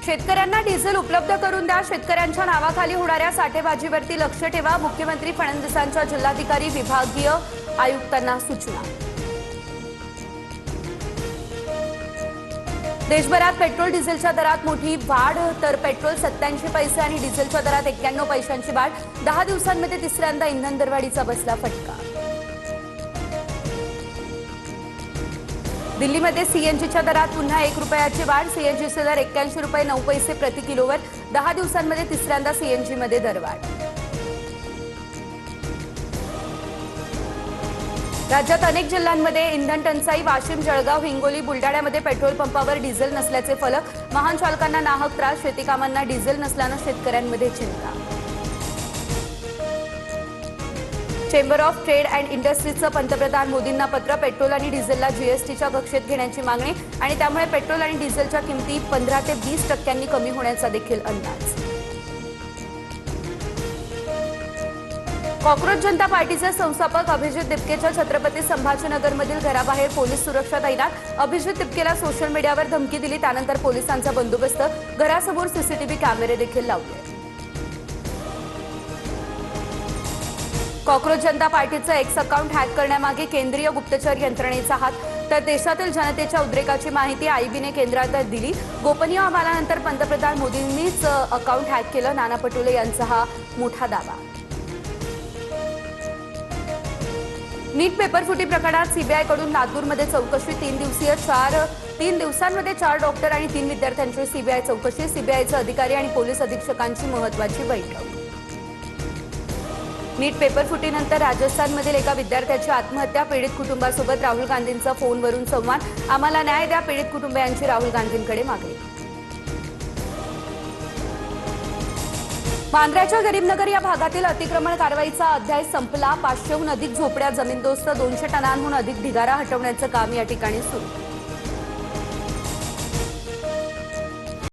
शेतकऱ्यांना डिझेल उपलब्ध करून द्या। शेतकऱ्यांच्या नावाखाली होणाऱ्या साठेबाजीवरती लक्ष ठेवा। मुख्यमंत्री फडणवीसांच्या जिल्हाधिकारी विभागीय आयुक्तांना सूचना। देशभरात पेट्रोल डिझेलच्या दरात मोठी वाढ, तर पेट्रोल 87 पैसे आणि डिझेलच्या दरात 91 पैशांची वाढ। 10 दिवसांमध्ये तिसऱ्यांदा इंधन दरवाढीचा बसला फटका। दिल्लीमध्ये सीएनजीच्या दरात पुन्हा 1 रुपयाची वाढ। सीएनजीचे दर 81 रुपये 9 पैसे प्रति किलोवर। 10 दिवसांमध्ये तिसऱ्यांदा सीएनजीमध्ये दरवाढ। राज्यात अनेक जिल्ह्यांमध्ये इंधन टंचाई। वाशिम, जळगाव, हिंगोली, बुलडाण्यामध्ये पेट्रोल पंपावर डिझेल नसल्याचे फलक। वाहन चालकांना नाहक त्रास। शेती कामांना डिझेल नसल्यानं शेतकऱ्यांमध्ये चिंता। चेंबर ऑफ ट्रेड अँड इंडस्ट्रीजचं पंतप्रधान मोदींना पत्र। पेट्रोल आणि डिझेलला जीएसटीच्या कक्षेत घेण्याची मागणी आणि त्यामुळे पेट्रोल आणि डिझेलच्या किमती 15 ते 20% कमी होण्याचा देखील अंदाज। कॉक्रोच जनता पार्टीचे संस्थापक अभिजित दिपकेच्या छत्रपती संभाजीनगरमधील घराबाहेर पोलीस सुरक्षा तैनात। अभिजित दिपकेला सोशल मीडियावर धमकी दिली, त्यानंतर पोलिसांचा बंदोबस्त। घरासमोर सीसीटीव्ही कॅमेरे देखील लावले। कॉक्रोच जनता पार्टीचं एक्स अकाउंट हॅक करण्यामागे केंद्रीय गुप्तचर यंत्रणेचा हात, तर देशातील जनतेच्या उद्रेकाची माहिती आयबीने केंद्रात दिली। गोपनीय अहवालानंतर पंतप्रधान मोदींनीच अकाउंट हॅक केलं, नाना पटोले यांचा हा मोठा दावा। नीट पेपरफुटी प्रकरणात सीबीआयकडून लातूरमध्ये चौकशी। 3 दिवसांमध्ये 4 डॉक्टर आणि 3 विद्यार्थ्यांची सीबीआय चौकशी। सीबीआयचे अधिकारी आणि पोलीस अधीक्षकांची महत्त्वाची बैठक। नीट पेपरफुटीनंतर राजस्थानमधील एका विद्यार्थ्याची आत्महत्या। पीडित कुटुंबासोबत राहुल गांधींचा फोनवरून संवाद। आम्हाला न्याय द्या, पीडित कुटुंबियांची राहुल गांधींकडे मागणी। मांद्र्याच्या गरीबनगर या भागातील अतिक्रमण कारवाईचा अध्याय संपला। 500हून अधिक झोपड्या जमीनदोस्त। 200 टनांहून अधिक ढिगारा हटवण्याचं काम या ठिकाणी सुरू।